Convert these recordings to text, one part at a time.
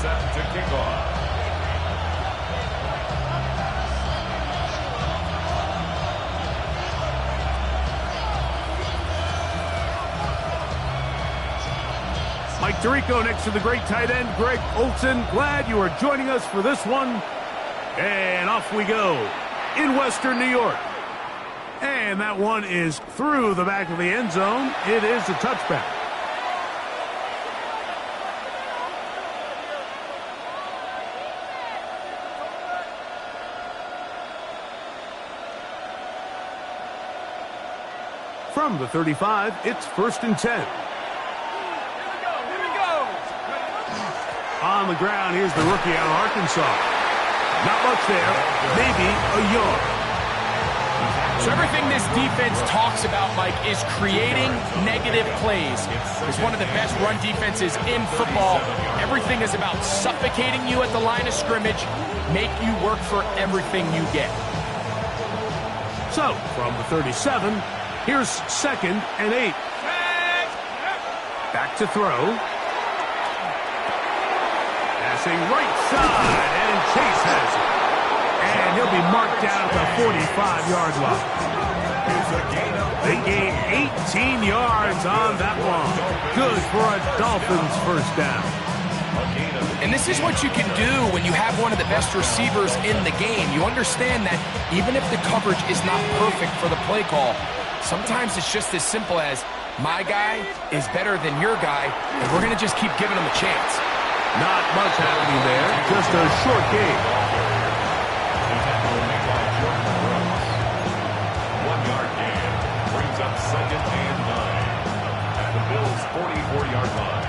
set to kick off. Mike Tirico next to the great tight end, Greg Olson. Glad you are joining us for this one. And off we go in Western New York. And that one is through the back of the end zone. It is a touchback. From the 35, it's 1st and 10. On the ground, here's the rookie out of Arkansas. Not much there, maybe a yard. So everything this defense talks about, Mike, is creating negative plays. It's one of the best run defenses in football. Everything is about suffocating you at the line of scrimmage, make you work for everything you get. So, from the 37, here's 2nd and 8. Back to throw. Passing right side, and Chase has it. And he'll be marked down at the 45-yard line. They gain 18 yards on that one. Good for a Dolphins first down. And this is what you can do when you have one of the best receivers in the game. You understand that even if the coverage is not perfect for the play call, sometimes it's just as simple as, my guy is better than your guy, and we're going to just keep giving him a chance. Not much happening there, just a short game. 1-yard gain brings up 2nd and 9 at the Bills' 44-yard line.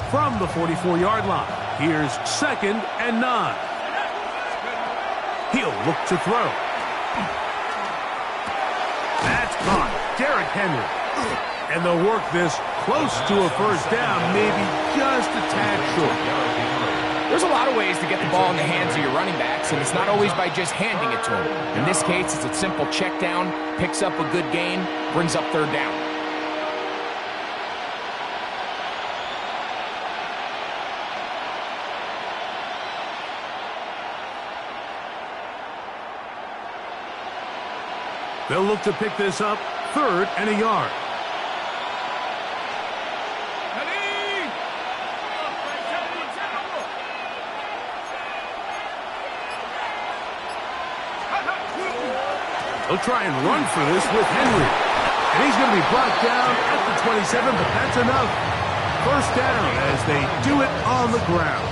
From the 44-yard line, here's 2nd and 9. He'll look to throw. That's caught. Derrick Henry. And they'll work this close to a first down, maybe just a tad short. There's a lot of ways to get the ball in the hands of your running backs, and it's not always by just handing it to them. In this case, it's a simple check down, picks up a good gain, brings up 3rd down. They'll look to pick this up 3rd and a yard. They'll try and run for this with Henry. And he's going to be brought down at the 27, but that's enough. First down as they do it on the ground.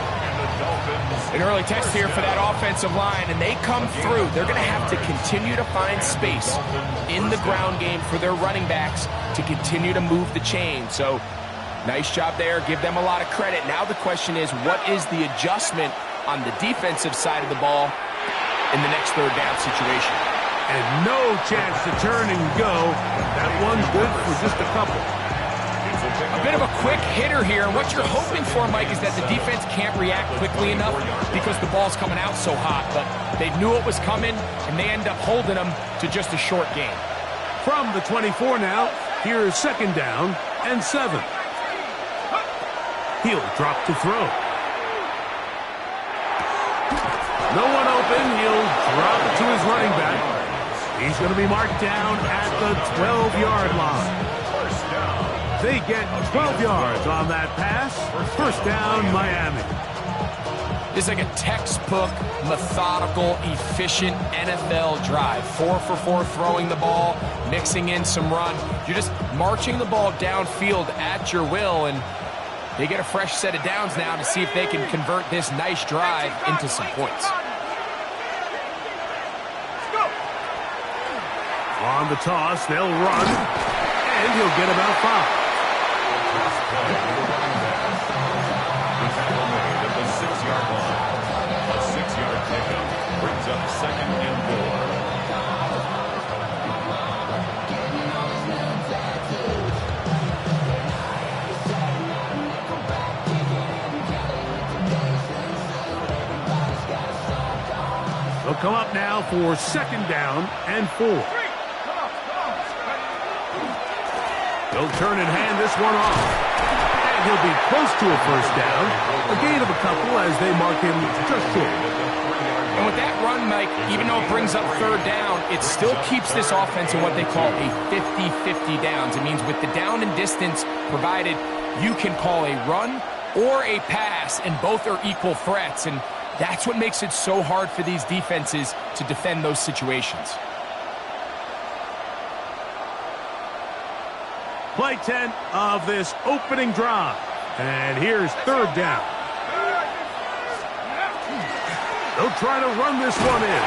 An early test here for that offensive line, and they come through. They're going to have to continue to find space in the ground game for their running backs to continue to move the chain. So, nice job there. Give them a lot of credit. Now the question is, what is the adjustment on the defensive side of the ball in the next 3rd down situation? And no chance to turn and go. That one's good for just a couple. A bit of a quick hitter here. And what you're hoping for, Mike, is that the defense can't react quickly enough because the ball's coming out so hot. But they knew it was coming, and they end up holding them to just a short gain. From the 24 now, here's 2nd down and 7. He'll drop to throw. No one open. He'll drop it to his running back. He's going to be marked down at the 12-yard line. They get 12 yards on that pass. First down, Miami. This is like a textbook, methodical, efficient NFL drive. 4 for 4 throwing the ball, mixing in some run. You're just marching the ball downfield at your will, and they get a fresh set of downs now to see if they can convert this nice drive into some points. On the toss, they'll run, and he'll get about 5. At the 6-yard line. A 6-yard pickup brings up 2nd and 4. They'll come up now for 2nd down and 4. They'll turn and hand this one off. And he'll be close to a 1st down. A gain of a couple as they mark him just short. And with that run, Mike, even though it brings up 3rd down, it still keeps this offense in what they call a 50-50 downs. It means with the down and distance provided, you can call a run or a pass, and both are equal threats. And that's what makes it so hard for these defenses to defend those situations. Play 10 of this opening drive. And here's 3rd down. They'll try to run this one in.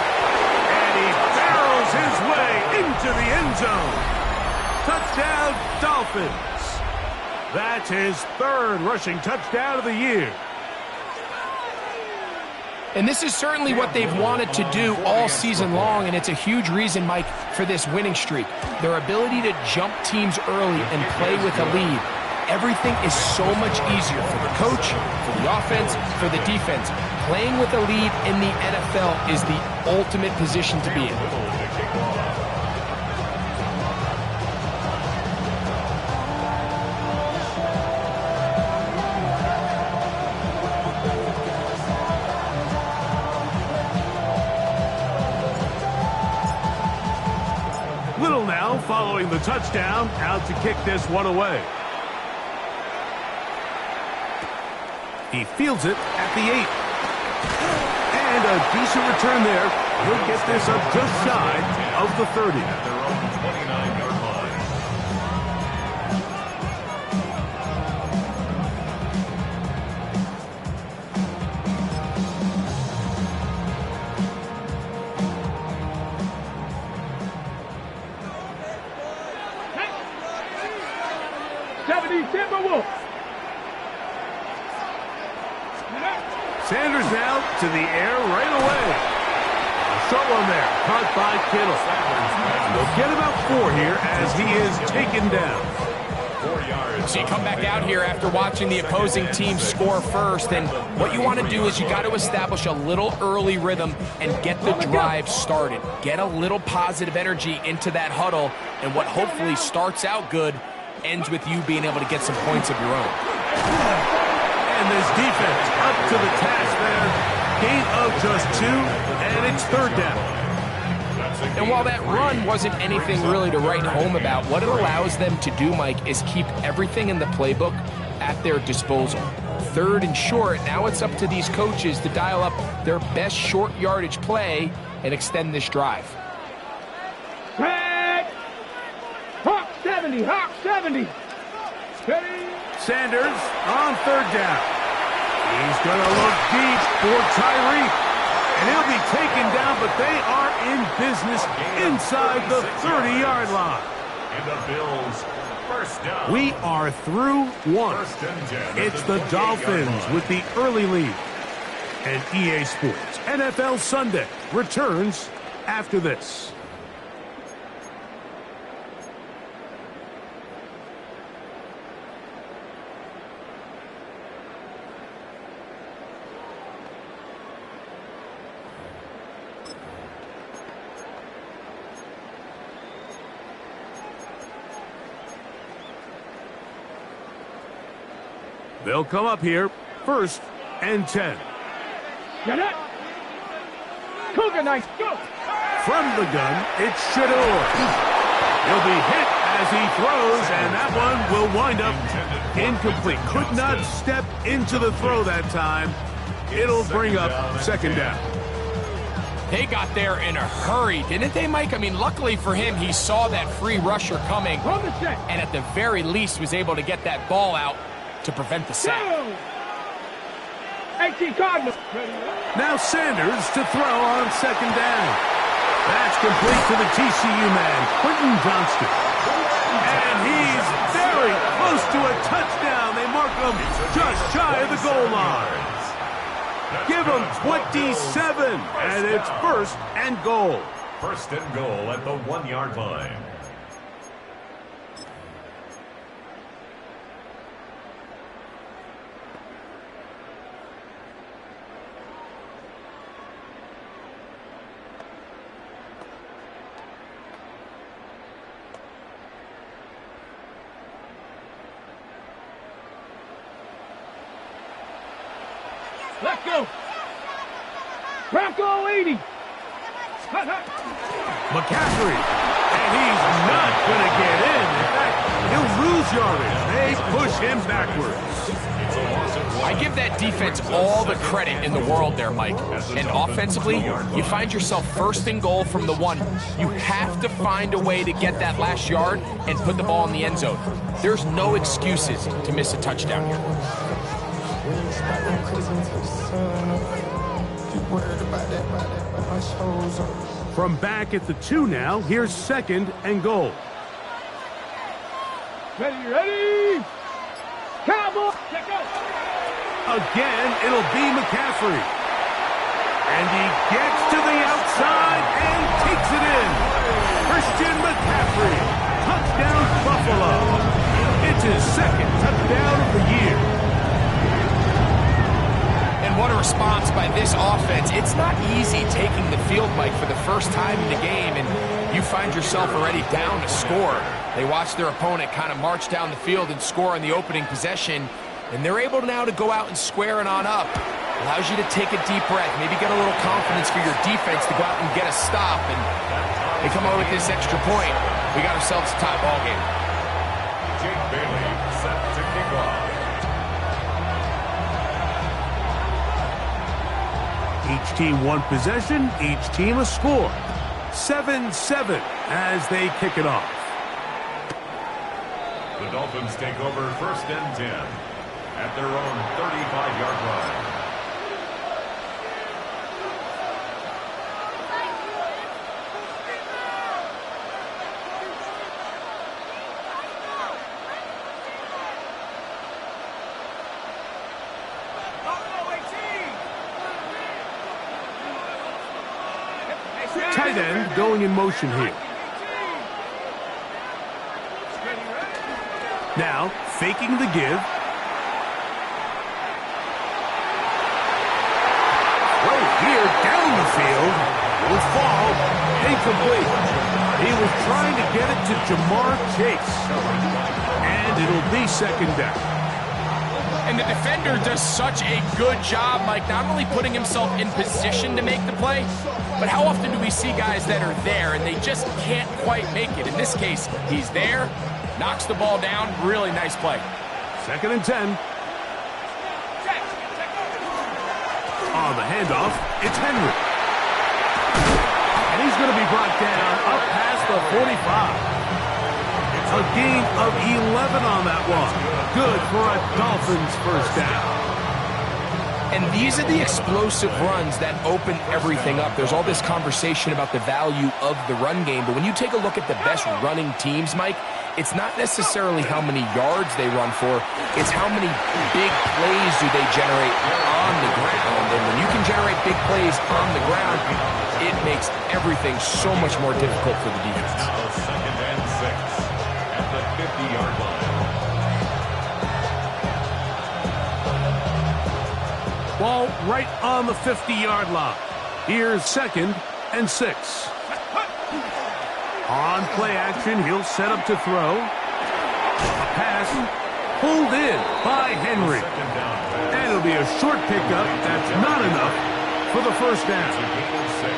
And he barrels his way into the end zone. Touchdown, Dolphins. That's his 3rd rushing touchdown of the year. And this is certainly what they've wanted to do all season long, and it's a huge reason, Mike, for this winning streak. Their ability to jump teams early and play with a lead. Everything is so much easier for the coach, for the offense, for the defense. Playing with a lead in the NFL is the ultimate position to be in. Little now following the touchdown, out to kick this one away. He fields it at the 8. And a decent return there. He'll get this up just shy of the 30. At their own 29-yard line. Sanders now to the air right away. A short one there, caught by Kittle. They'll get about 4 here as he is taken down. 4 yards. So you come back out here after watching the opposing team score first, and what you want to do is you got to establish a little early rhythm and get the drive started. Get a little positive energy into that huddle, and what hopefully starts out good ends with you being able to get some points of your own. And this defense up to the task there. Gain of just 2, and it's 3rd down. And while that run wasn't anything really to write home about, what it allows them to do, Mike, is keep everything in the playbook at their disposal. 3rd and short, now it's up to these coaches to dial up their best short yardage play and extend this drive. Hawk 70, Hawk 70. Sanders on 3rd down. He's going to look deep for Tyreek. And he'll be taken down, but they are in business inside the 30-yard line. And the Bills, 1st down. We are through 1. It's the Dolphins with the early lead. And EA Sports NFL Sunday returns after this. They'll come up here, 1st and 10. Get it. Cougar nice. Go. From the gun, it's Shador. He'll be hit as he throws, and that one will wind up incomplete. Could not step into the throw that time. It'll bring up 2nd down. They got there in a hurry, didn't they, Mike? I mean, luckily for him, he saw that free rusher coming, and at the very least was able to get that ball out to prevent the sack. 18 Cardinals. Now Sanders to throw on 2nd down. That's complete to the TCU man, Quentin Johnston. And he's very close to a touchdown. They mark him just shy of the goal line. Give him 27, and it's 1st and goal. 1st and goal at the 1-yard line. Let's go. Bronco 80. McCaffrey, and he's not going to get in. In fact, he'll lose yardage. They push him backwards. I give that defense all the credit in the world there, Mike. And offensively, you find yourself first and goal from the 1. You have to find a way to get that last yard and put the ball in the end zone. There's no excuses to miss a touchdown here. From back at the 2 now, here's 2nd and goal. Ready? Cowboy. Check out. Again, it'll be McCaffrey. And he gets to the outside and takes it in. Christian McCaffrey. Touchdown, Buffalo. It's his 2nd touchdown of the year. And what a response by this offense. It's not easy taking the field, Mike, for the first time in the game, and you find yourself already down to score. They watch their opponent kind of march down the field and score on the opening possession, and they're able now to go out and square it on up. Allows you to take a deep breath, maybe get a little confidence for your defense to go out and get a stop, and they come away with this extra point. We got ourselves a tie ball game. Jake Bailey set to kick off. Each team one possession, each team a score. 7-7 as they kick it off. The Dolphins take over 1st and 10 at their own 35-yard line. Tight end going in motion here. Now, faking the give. Right here, down the field. Will fall. Incomplete. He was trying to get it to Jamar Chase. And it'll be 2nd down. And the defender does such a good job, Mike, not only putting himself in position to make the play, but how often do we see guys that are there and they just can't quite make it? In this case, he's there, knocks the ball down, really nice play. 2nd and 10. On the handoff, it's Henry. And he's going to be brought down up past the 45. A gain of 11 on that one. Good for a Dolphins 1st down. And these are the explosive runs that open everything up. There's all this conversation about the value of the run game, but when you take a look at the best running teams, Mike, it's not necessarily how many yards they run for, it's how many big plays do they generate on the ground. And when you can generate big plays on the ground, it makes everything so much more difficult for the defense. Now 2nd and 6 at the 50-yard line. Ball right on the 50-yard line. Here's 2nd and 6. On play action, he'll set up to throw. A pass pulled in by Henry. And it'll be a short pickup. That's not enough for the 1st down. It's a gain of 6.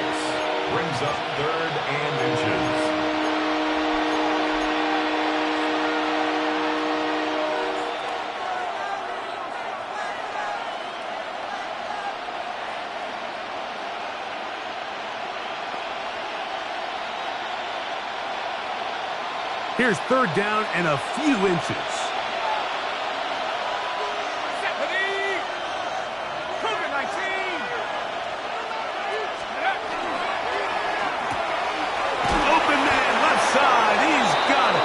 Brings up 3rd and inches. Here's 3rd down and a few inches. Open man, left side. He's got it.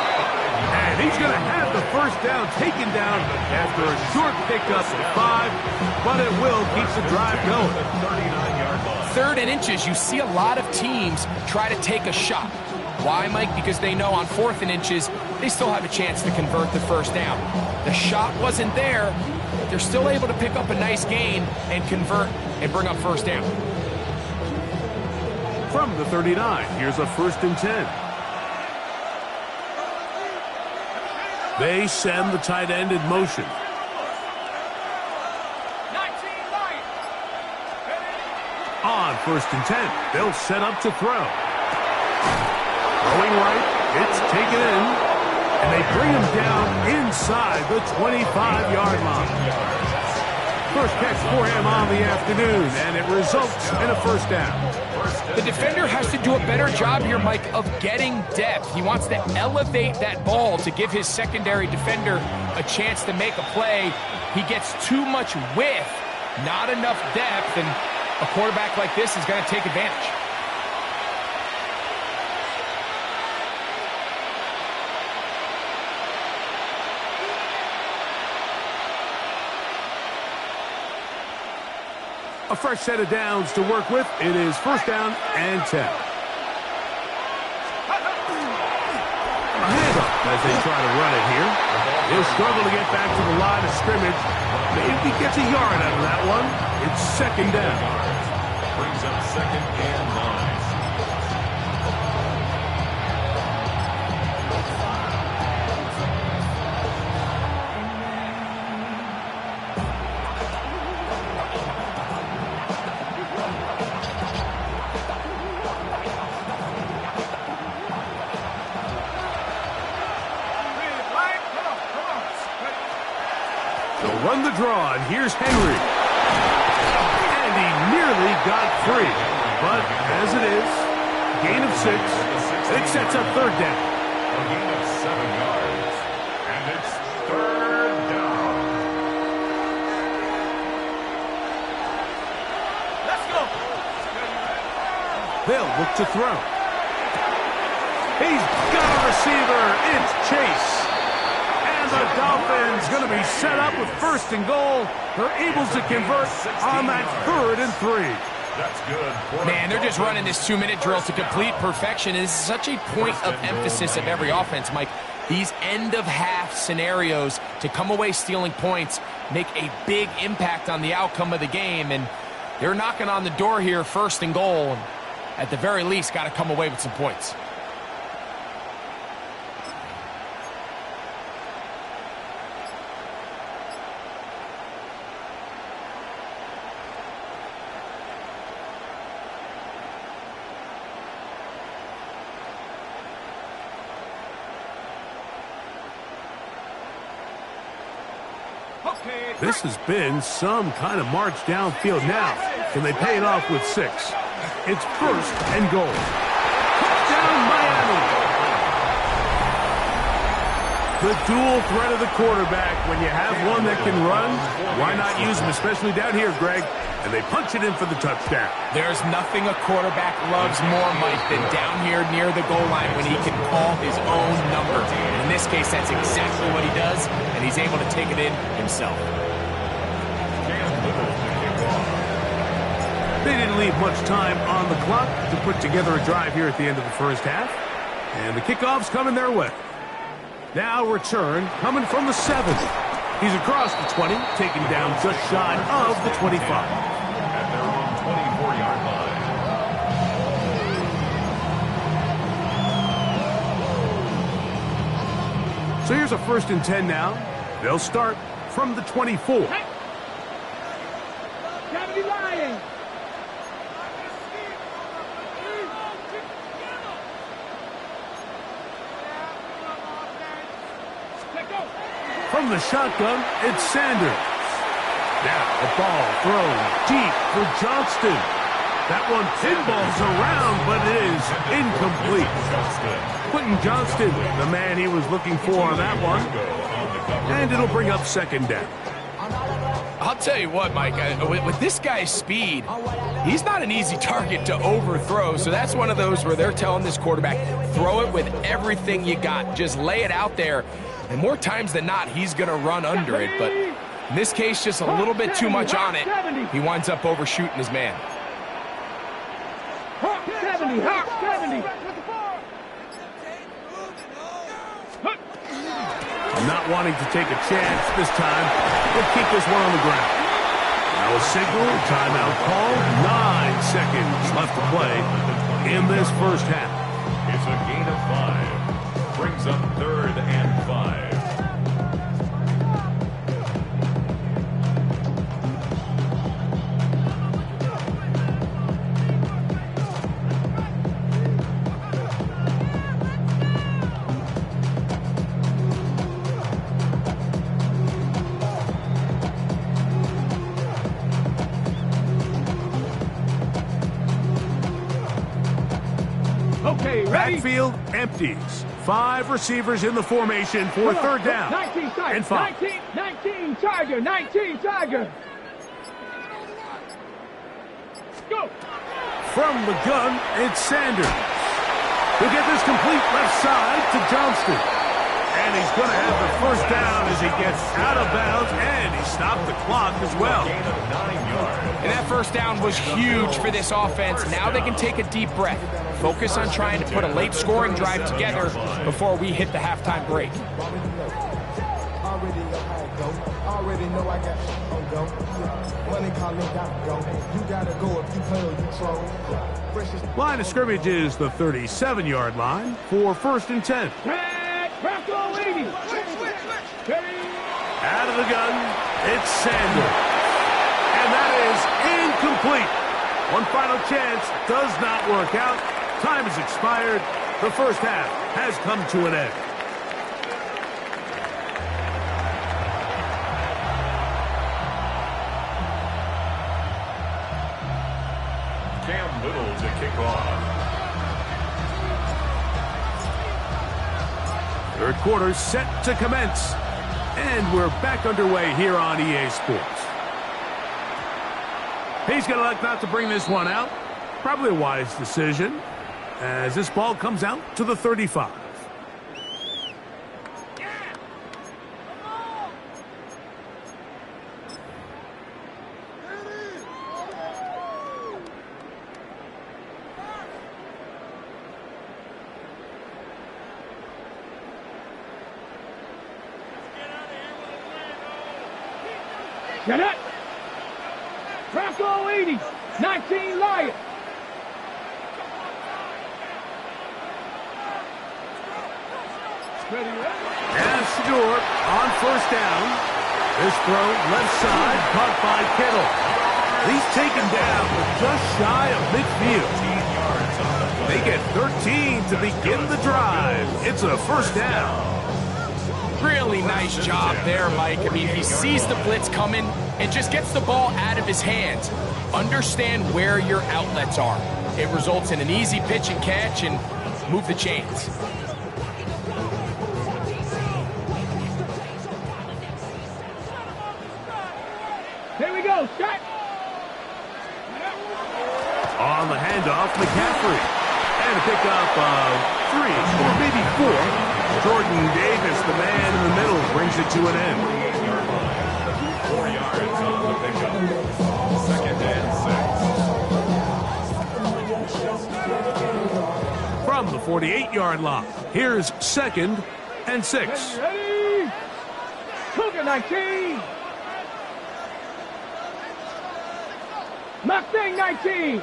And he's going to have the 1st down taken down after a short pickup of 5, but it will keep the drive going. 39-yard line. 3rd and inches, you see a lot of teams try to take a shot. Why, Mike? Because they know on 4th and inches, they still have a chance to convert the 1st down. The shot wasn't there, but they're still able to pick up a nice gain and convert and bring up 1st down. From the 39, here's a 1st and 10. They send the tight end in motion. On 1st and 10, they'll set up to throw. Throwing right, it's taken in, and they bring him down inside the 25-yard line. First catch for him on the afternoon, and it results in a first down. The defender has to do a better job here, Mike, of getting depth. He wants to elevate that ball to give his secondary defender a chance to make a play. He gets too much width, not enough depth, and a quarterback like this is going to take advantage. A fresh set of downs to work with. It is first down and 10. A handoff as they try to run it here. He'll struggle to get back to the line of scrimmage. Maybe he gets a yard out of that one. It's second down. Brings up second and 9. Run the draw, and here's Henry. And he nearly got free. But as it is, gain of 6. It sets up third down. A gain of 7 yards. And it's third down. Let's go. They'll look to throw. He's got a receiver. It's Chase. The Dolphins going to be set up with first and goal. They're able to convert on that 3rd and 3. That's good. Man, they're just running this 2-minute drill to complete perfection. It is such a point of emphasis of every offense, Mike. These end-of-half scenarios to come away stealing points make a big impact on the outcome of the game. And they're knocking on the door here, first and goal. At the very least, got to come away with some points. This has been some kind of march downfield now. Can they pay it off with 6? It's first and goal. Touchdown, Miami! The dual threat of the quarterback. When you have one that can run, why not use him, especially down here, Greg? And they punch it in for the touchdown. There's nothing a quarterback loves more, Mike, than down here near the goal line when he can call his own number. In this case, that's exactly what he does, and he's able to take it in himself. They didn't leave much time on the clock to put together a drive here at the end of the first half. And the kickoff's coming their way. Now return coming from the 7. He's across the 20, taken down just shy of the 25. At their own 24-yard line. So here's a 1st and 10 now. They'll start from the 24. Cavity lying. From the shotgun, it's Sanders. Now a ball thrown deep for Johnston. That one pinballs around, but it is incomplete. Quentin Johnston, the man he was looking for on that one. And it'll bring up second down. I'll tell you what, Mike, with this guy's speed, he's not an easy target to overthrow. So that's one of those where they're telling this quarterback, throw it with everything you got. Just lay it out there. And more times than not, he's going to run under it. But in this case, just a little bit too much on it. He winds up overshooting his man. 70, 70. Not wanting to take a chance this time. We'll keep this one on the ground. Now a signal, timeout call. 9 seconds left to play in this first half. It's a gain of 5. Brings up 3rd and 5. Okay, ready? Backfield empties. 5 receivers in the formation for third down. 19 Tiger, And 5. 19 Tiger, 19 Tiger. Go. From the gun, it's Sanders. He'll get this complete left side to Johnston. And he's going to have the first down as he gets out of bounds, and he stopped the clock as well. Gain of 9 yards. And that first down was huge for this offense. Now they can take a deep breath. Focus on trying to put a late scoring drive together before we hit the halftime break. Already know I got on go. Money calling, got go. You gotta go if you play or you troll. Line of scrimmage is the 37-yard line for 1st and 10. Bronco 80. Out of the gun, it's Sanders. And that is incomplete. One final chance does not work out. Time has expired. The first half has come to an end. Cam Little to kick off. Third quarter set to commence. And we're back underway here on EA Sports. He's going to elect not to bring this one out. Probably a wise decision as this ball comes out to the 35. Get it. Bronco 80. 19 Lion. And Stewart on first down. This throw left side caught by Kittle. He's taken down just shy of midfield. They get 13 to begin the drive. It's a first down. Really nice job there, Mike. I mean, he sees the blitz coming and just gets the ball out of his hands. Understand where your outlets are. It results in an easy pitch and catch and move the chains. Here we go, shot. On the handoff, McCaffrey. And a pickup of 3 or maybe 4. Jordan Davis, the man in the middle, brings it to an end. 4 yards on the pickup. 2nd and 6. From the 48-yard line, here's 2nd and 6. Ready? Cougar 19. Mustang 19.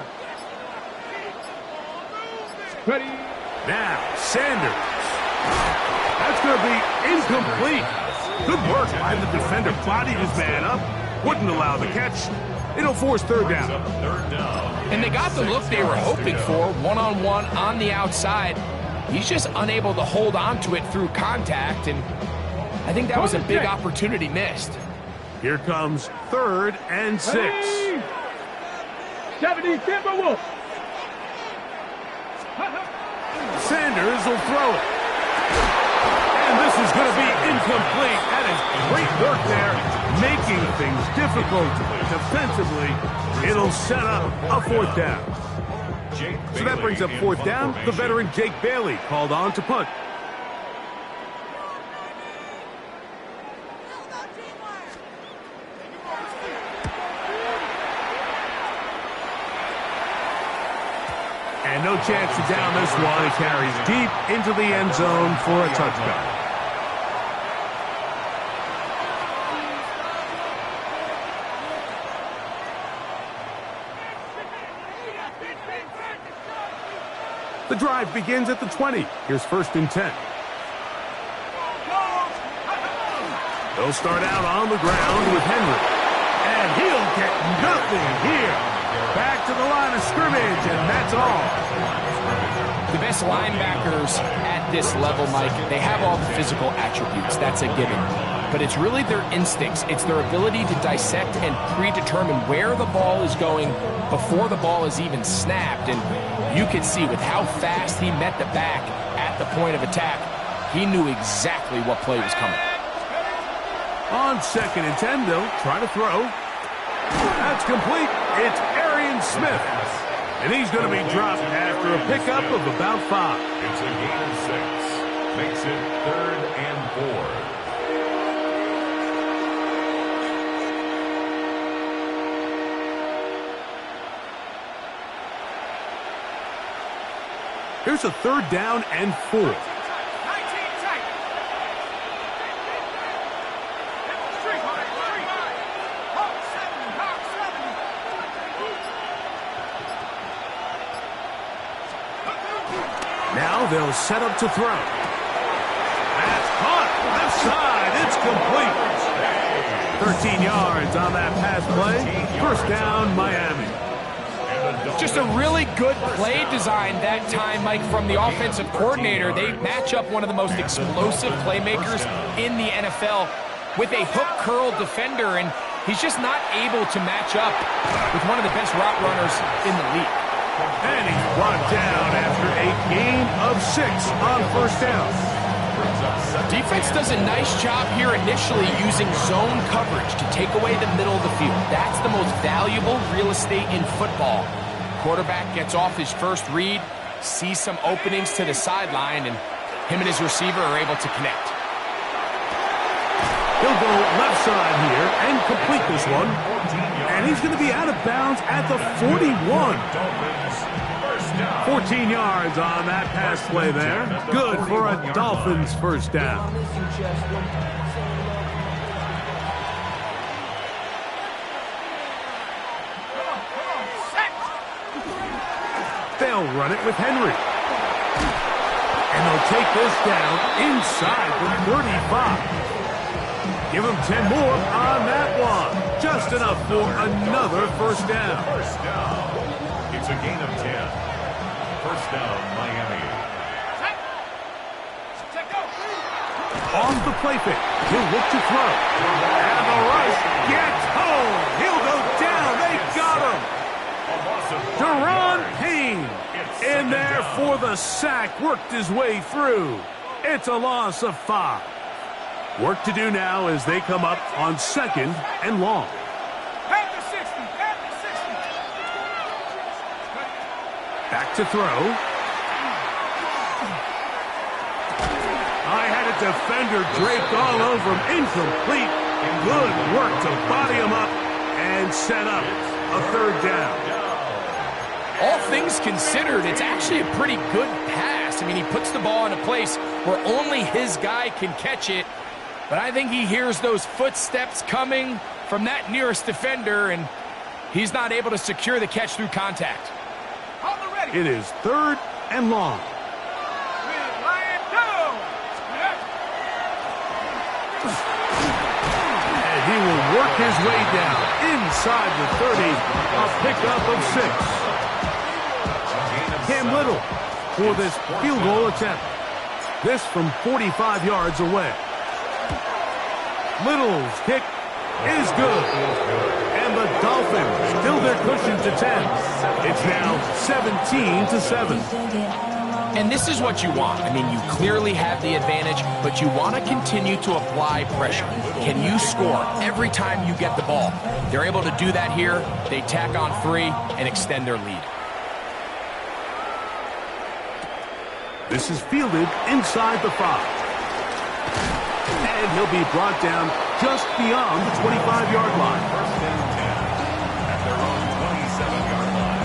Ready? Now, Sanders. That's going to be incomplete. Good work by the defender. Bodied his man up. Wouldn't allow the catch. It'll force third down. And they got the look they were hoping for, one-on-one on the outside. He's just unable to hold on to it through contact, and I think that was a big opportunity missed. Here comes 3rd and 6. Ready? 70 Timberwolves. Sanders will throw it. And this is going to be incomplete. That is great work there, making things difficult defensively. It'll set up a 4th down. So that brings up 4th down. The veteran Jake Bailey called on to punt. And no chance to down this one. It carries deep into the end zone for a touchdown. The drive begins at the 20. Here's 1st and 10. They'll start out on the ground with Henry. And he'll get nothing here. Back to the line of scrimmage, and that's all. The best linebackers at this level, Mike, they have all the physical attributes. That's a given. but it's really their instincts. It's their ability to dissect and predetermine where the ball is going before the ball is even snapped. And you can see with how fast he met the back at the point of attack, he knew exactly what play was coming. On 2nd and 10, they'll try to throw. That's complete. It's Arian Smith. And he's going to be dropped after a pickup of about 5. It's a gain of 6. Makes it 3rd and 4. Here's a 3rd down and 4. Now they'll set up to throw. That's caught. Left side. It's complete. 13 yards on that pass play. 1st down, Miami. Just a really good play design that time, Mike, from the offensive coordinator. They match up one of the most explosive playmakers in the NFL with a hook curl defender, and he's just not able to match up with one of the best route runners in the league. And he's brought down after a gain of 6 on 1st down. Defense does a nice job here initially using zone coverage to take away the middle of the field. That's the most valuable real estate in football. Quarterback gets off his first read, sees some openings to the sideline, and him and his receiver are able to connect. He'll go left side here and complete this one. And he's going to be out of bounds at the 41. 14 yards on that pass play there. Good for a Dolphins 1st down. They'll run it with Henry. And they'll take this down inside the 35. Give him 10 more on that one. Just enough for another 1st down. It's a gain of 10. 1st down, Miami. On the play fake, he'll look to throw. And the rush gets home. He'll go down. They got him. Deron Payne in there for the sack. Worked his way through. It's a loss of 5. Work to do now as they come up on 2nd and long. Back to throw. I had a defender draped all over him. Incomplete. Good work to body him up and set up a 3rd down. All things considered, it's actually a pretty good pass. I mean, he puts the ball in a place where only his guy can catch it. But I think he hears those footsteps coming from that nearest defender, and he's not able to secure the catch through contact. It is 3rd and long. And he will work his way down inside the 30, a pickup of 6. Cam Little for this field goal attempt. This from 45 yards away. Little's kick is good. And the Dolphins build their cushion to 10. It's now 17-7. And this is what you want. I mean, you clearly have the advantage, but you want to continue to apply pressure. Can you score every time you get the ball? They're able to do that here. They tack on 3 and extend their lead. This is fielded inside the 5. And he'll be brought down just beyond the 25-yard line. 1st and 10 at their own 27-yard line.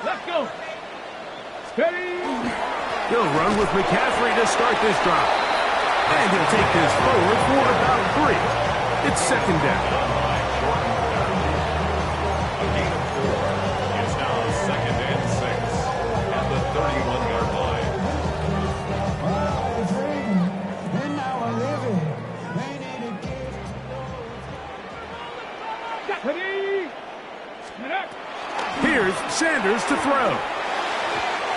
Let's go. Steady. He'll run with McCaffrey to start this drive. And he'll take this forward for about 3. It's 2nd down. Sanders to throw.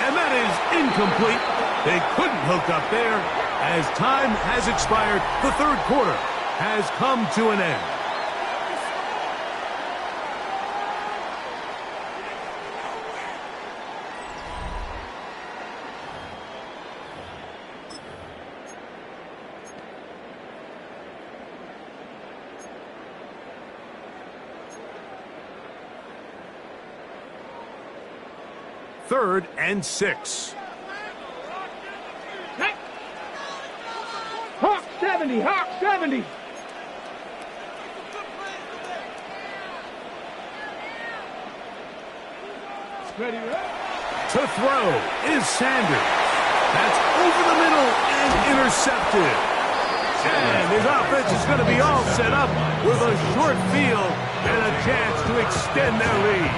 And that is incomplete. They couldn't hook up there. As time has expired, the third quarter has come to an end. Third and 6. Hawk 70, Hawk 70. Ready, To throw is Sanders. That's over the middle and intercepted. And his offense is going to be all set up with a short field and a chance to extend their lead.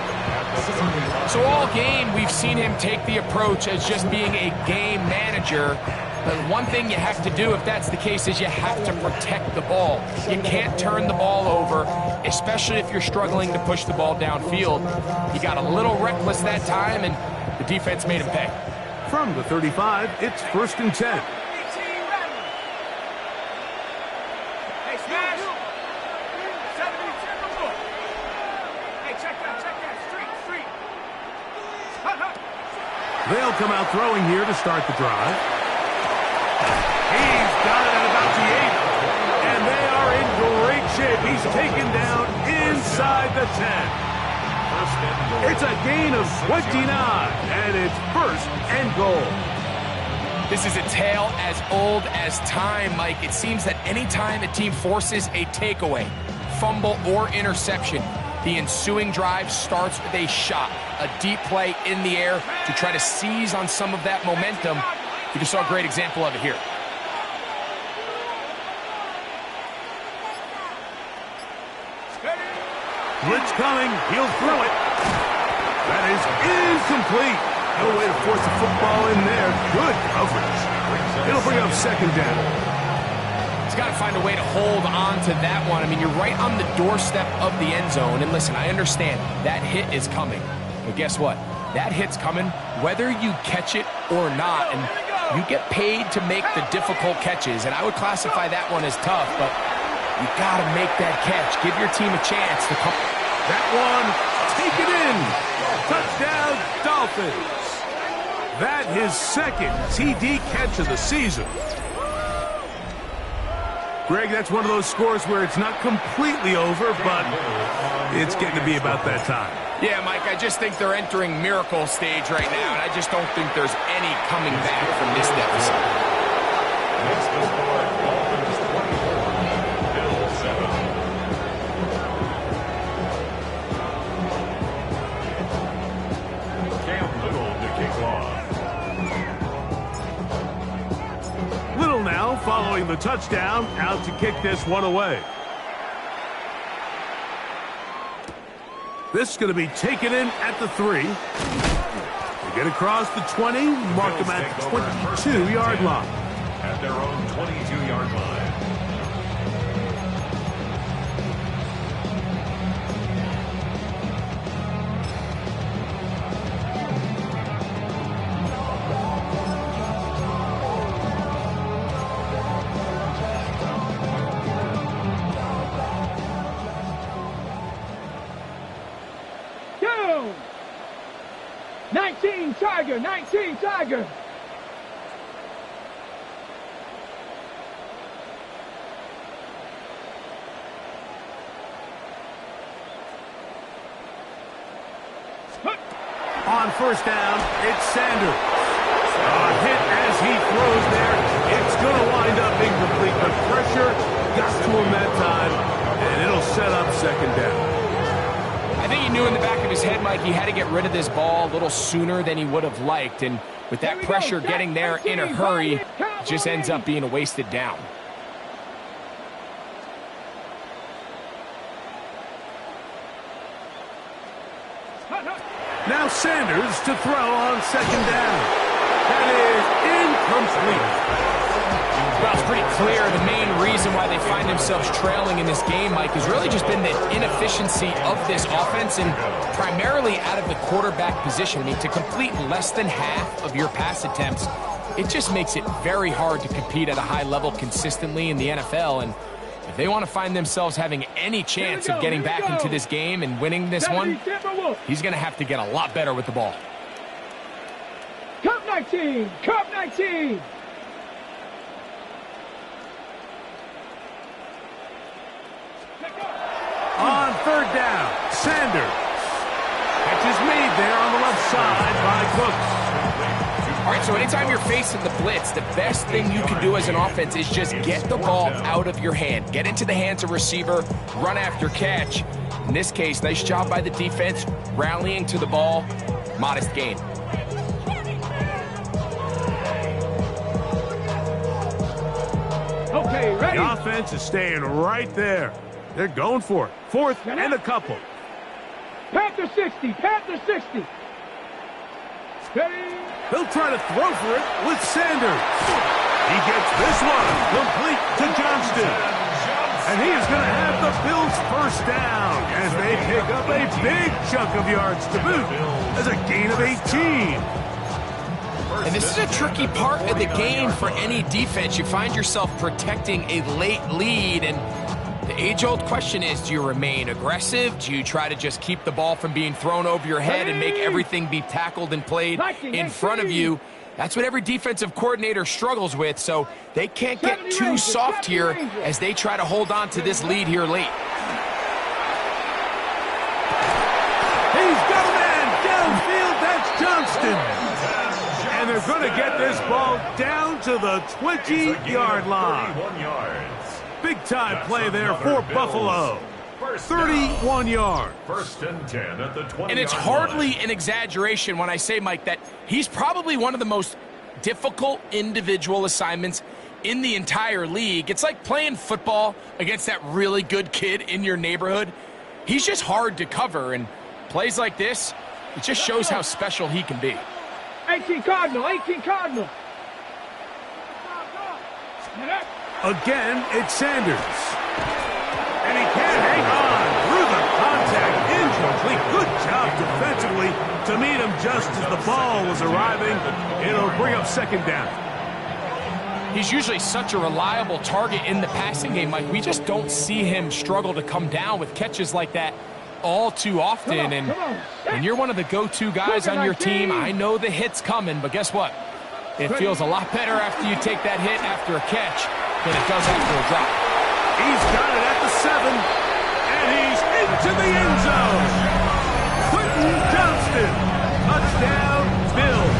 So all game, we've seen him take the approach as just being a game manager. But one thing you have to do if that's the case is you have to protect the ball. You can't turn the ball over, especially if you're struggling to push the ball downfield. He got a little reckless that time, and the defense made him pay. From the 35, it's 1st and 10. Hey, Smash. 72. Hey, check that. Street. They'll come out throwing here to start the drive. He's got it at about the 8. And they are in great shape. He's taken down inside the 10. It's a gain of 29, and it's 1st and goal. This is a tale as old as time, Mike. It seems that anytime a team forces a takeaway, fumble, or interception, the ensuing drive starts with a shot, a deep play in the air to try to seize on some of that momentum. You just saw a great example of it here. Blitz coming. He'll throw it. That is incomplete. No way to force the football in there. Good coverage. It'll bring up 2nd down. He's got to find a way to hold on to that one. I mean, you're right on the doorstep of the end zone. And listen, I understand that hit is coming. But guess what? That hit's coming whether you catch it or not. And you get paid to make the difficult catches. And I would classify that one as tough, but you got to make that catch. Give your team a chance to come. That one, take it in. Touchdown, Dolphins. That his 2nd TD catch of the season. Greg, that's one of those scores where it's not completely over, but it's getting to be about that time. Yeah, Mike, I just think they're entering miracle stage right now, and I just don't think there's any coming back from this deficit. Makes the score Dolphins 24, Bills 7. Cam Little to kick off. Little now following the touchdown, out to kick this one away. This is going to be taken in at the 3. They get across the 20, mark them at the 22-yard line. At their own 22-yard line. Go! 19 Tiger. On 1st down, it's Sanders. A hit as he throws there. It's going to wind up incomplete, but pressure got to him that time, and it'll set up 2nd down. I think he knew in the back of his head, Mike, he had to get rid of this ball a little sooner than he would have liked, and with that pressure getting there in a hurry, it just ends up being a wasted down. Now Sanders to throw on 2nd down. That is incomplete. Well, it's pretty clear the main reason why they find themselves trailing in this game, Mike, has really just been the inefficiency of this offense and primarily out of the quarterback position. I mean, to complete less than half of your pass attempts, it just makes it very hard to compete at a high level consistently in the NFL. And if they want to find themselves having any chance of getting back into this game and winning this one, he's going to have to get a lot better with the ball. Cup 19! Cup 19! On third down, Sanders. Catch is made there on the left side by Cooks. All right, so anytime you're facing the blitz, the best thing you can do as an offense is just get the ball out of your hand. Get into the hands of receiver, run after catch. In this case, nice job by the defense, rallying to the ball, modest gain. Okay, ready? The offense is staying right there. They're going for it. Fourth and a couple. Panther 60, Panther 60. Ready? He'll try to throw for it with Sanders. He gets this one complete to Johnston. And he is going to have the Bills first down as they pick up a big chunk of yards to boot as a gain of 18. And this is a tricky part of the game for any defense. You find yourself protecting a late lead, and the age-old question is, do you remain aggressive? Do you try to just keep the ball from being thrown over your head and make everything be tackled and played in front of you? That's what every defensive coordinator struggles with, so they can't get too soft here as they try to hold on to this lead here late. He's got a man downfield. That's Johnston. And they're going to get this ball down to the 20-yard line. Big-time play there for Buffalo. 31 yards. First and 10 at the 20. And it's hardly an exaggeration when I say, Mike, that he's probably one of the most difficult individual assignments in the entire league. It's like playing football against that really good kid in your neighborhood. He's just hard to cover, and plays like this, it just shows how special he can be. 18 Cardinal, 18 Cardinal. Again, it's Sanders. And he can't hang on through the contact. Incomplete. Good job defensively to meet him just as the ball was arriving. It'll bring up second down. He's usually such a reliable target in the passing game, Mike. We just don't see him struggle to come down with catches like that all too often. And when you're one of the go-to guys on your team, I know the hit's coming, but guess what? It feels a lot better after you take that hit after a catch than it does after a drop. He's got it at the 7, and he's into the end zone. Quentin Johnston, touchdown, Bills.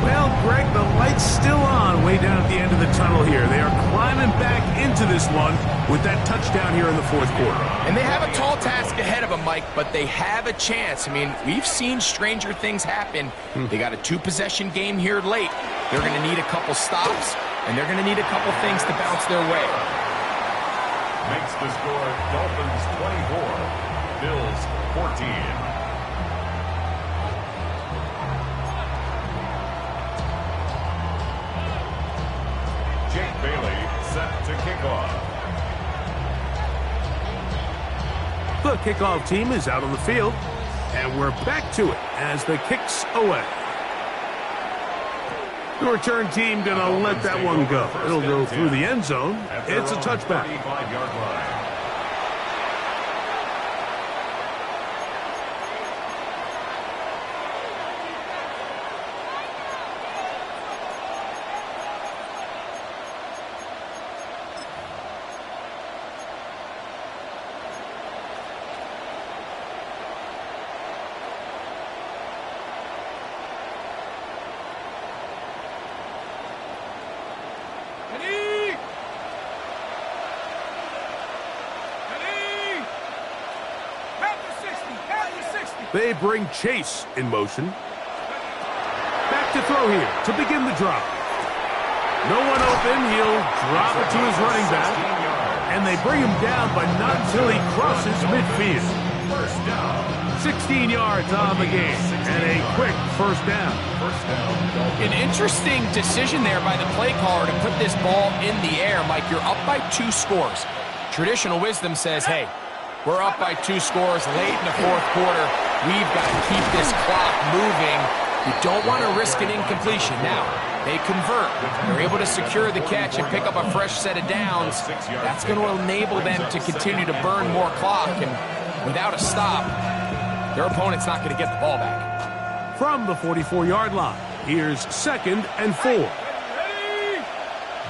Well, Greg, the light's still on way down at the end of the tunnel here. They are climbing back into this one with that touchdown here in the fourth quarter. And they have a tall task ahead of them, Mike, but they have a chance. I mean, we've seen stranger things happen. They got a 2-possession game here late. They're going to need a couple stops, and they're going to need a couple things to bounce their way. Makes the score Dolphins 24, Bills 14. Jake Bailey set to kick off. The kickoff team is out on the field, and we're back to it as the kick's away. The return team going to let that one go. It'll go through the end zone. It's a touchback. 35-yard line. They bring Chase in motion. Back to throw here to begin the drop. No one open. He'll drop it to his running back. And they bring him down, but not until he crosses midfield. 16 yards on the game. And a quick first down. An interesting decision there by the play caller to put this ball in the air. Mike, you're up by 2 scores. Traditional wisdom says, hey, we're up by 2 scores late in the fourth quarter. We've got to keep this clock moving. You don't want to risk an incompletion. Now, they convert. They're able to secure the catch and pick up a fresh set of downs. That's going to enable them to continue to burn more clock. And without a stop, their opponent's not going to get the ball back. From the 44-yard line, here's 2nd and 4.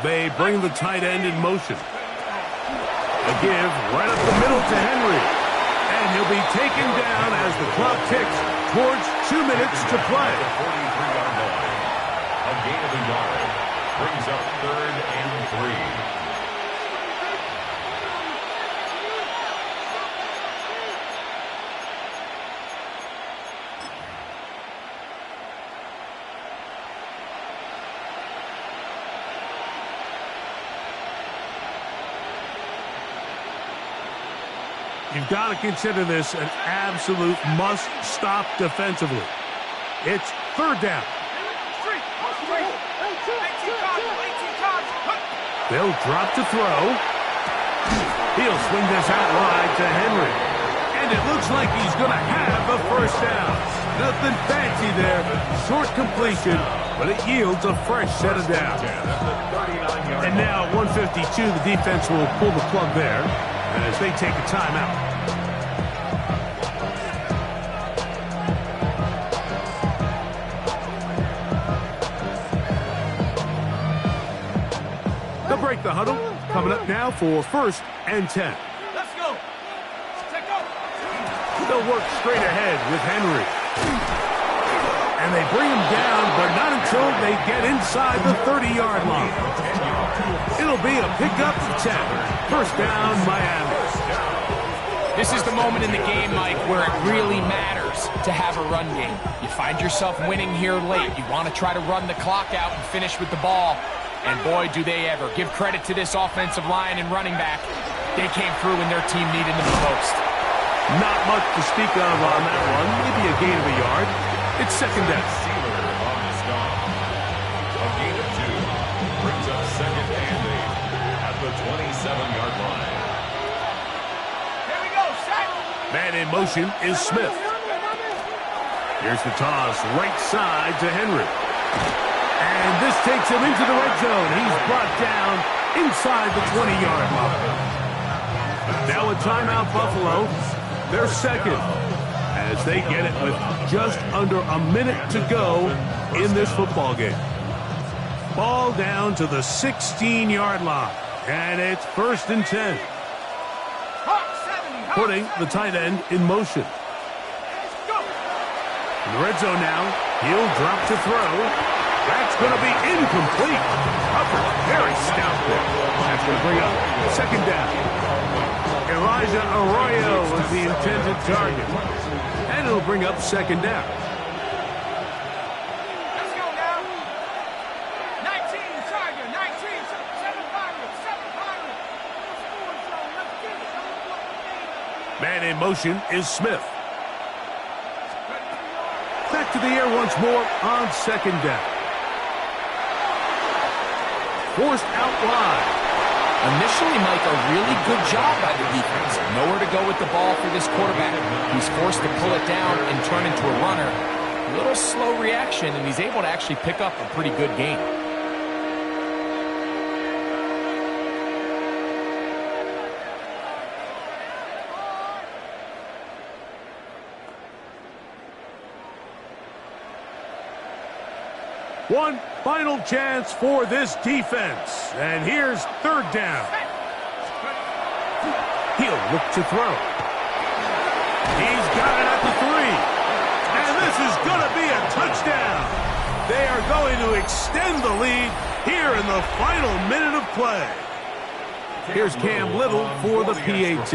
They bring the tight end in motion. A give right up the middle to Henry. And he'll be taken down as the clock ticks towards 2 minutes to play. 43-yard line. A gain of a yard. Brings up 3rd and 3. You've got to consider this an absolute must-stop defensively. It's 3rd down. They'll drop to throw. He'll swing this out wide to Henry. And it looks like he's going to have the first down. Nothing fancy there. Short completion, but it yields a fresh set of downs. And now at 152, the defense will pull the plug there as they take a timeout. They'll break the huddle. Coming up now for 1st and 10. Let's go. Take off. They'll work straight ahead with Henry. And they bring him down, but not until they get inside the 30-yard line. It'll be a pickup of 10. First down, Miami. This is the moment in the game, Mike, where it really matters to have a run game. You find yourself winning here late. You want to try to run the clock out and finish with the ball. And boy, do they ever. Give credit to this offensive line and running back. They came through when their team needed them the most. Not much to speak of on that one. Maybe a gain of a yard. It's 2nd down. Sealer on the stop. A gain of 2. Brings up 2nd and 8 at the 27-yard line. Here we go, set. Man in motion is Smith. Here's the toss right side to Henry. And this takes him into the red zone. He's brought down inside the 20-yard line. Now a timeout, Buffalo. They're 2nd as they get it with just under a minute to go in this football game. Ball down to the 16-yard line. And it's 1st and 10. Putting the tight end in motion. In the red zone now. He'll drop to throw. That's going to be incomplete. Upper, very stout there. That's going to bring up 2nd down. Elijah Arroyo was the intended target. And it'll bring up 2nd down. Let's go now. 19, Tiger, 19, 7-5. Man in motion is Smith. Back to the air once more on 2nd down. Forced out wide. Initially, Mike, a really good job by the defense. Nowhere to go with the ball for this quarterback. He's forced to pull it down and turn into a runner. A little slow reaction, and he's able to actually pick up a pretty good gain. One final chance for this defense. And here's 3rd down. He'll look to throw. He's got it at the 3. And this is going to be a touchdown. They are going to extend the lead here in the final minute of play. Here's Cam Little for the PAT.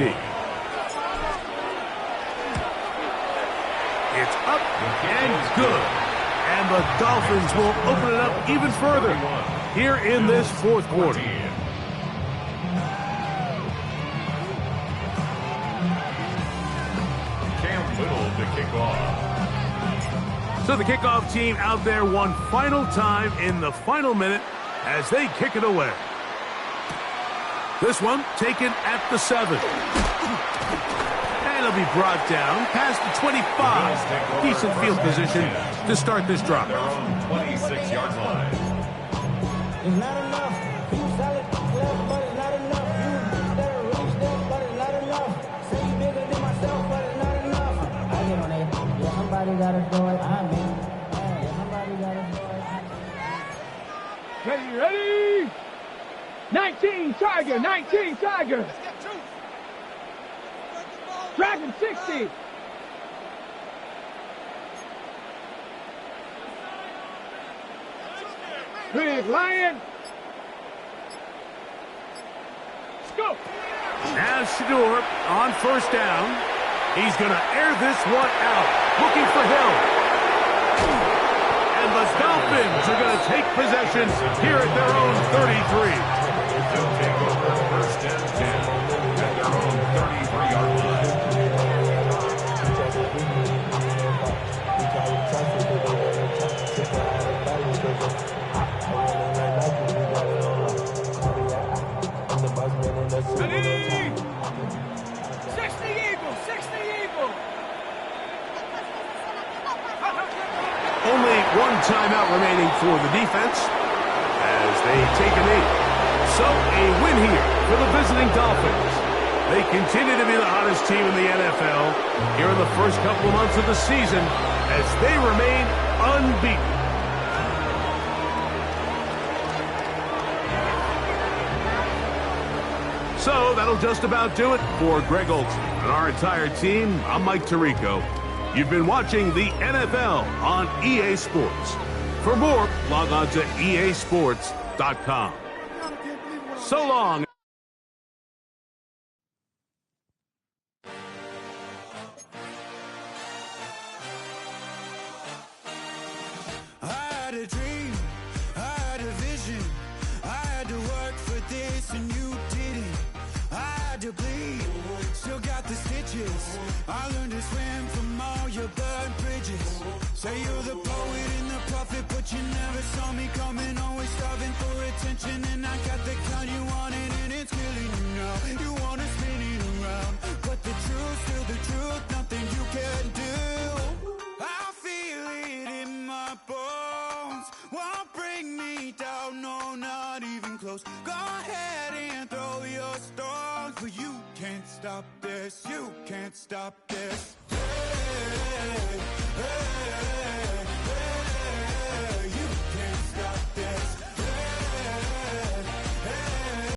It's up and good. And the Dolphins will open it up even further here in this 4th quarter. Cam Little to kick off. So the kickoff team out there one final time in the final minute as they kick it away. This one taken at the 7. And it'll be brought down past the 25. Decent field position to start this drive. Their own 26-yard line. It's not enough. You solid, left, but it's not enough. You better reach them, but it's not enough. Say you bigger than myself, but it's not enough. I get on it. Yeah, somebody gotta do it. I mean, yeah, somebody gotta do it. Ready? 19 Tiger, 19 Tiger. Dragon 60. Big Lion. Let's go. Now Shador on first down. He's going to air this one out. Looking for Hill. And the Dolphins are going to take possession here at their own 33. They'll take over first and 10 at their own 33-yard line. Ready? 60 Eagles, 60 Eagles. Only one timeout remaining for the defense as they take a knee. So a win here for the visiting Dolphins. They continue to be the hottest team in the NFL here in the first couple of months of the season as they remain unbeaten. So that'll just about do it for Greg Olsen and our entire team. I'm Mike Tirico. You've been watching the NFL on EA Sports. For more, log on to easports.com. So long. I had a dream, I had a vision, I had to work for this and you didn't. I had to bleed, still got the stitches. I learned to swim from all your burned bridges. Say you're the poet and the prophet, but you never saw me coming. Always starving for attention, and I got the kind you wanted, and it's killing you now. You wanna spin it around, but the truth's still the truth. Nothing you can do. I feel it in my bones. Won't bring me down, no, not even close. Go ahead and throw your stones, but you can't stop this. You can't stop this. Hey, hey, hey.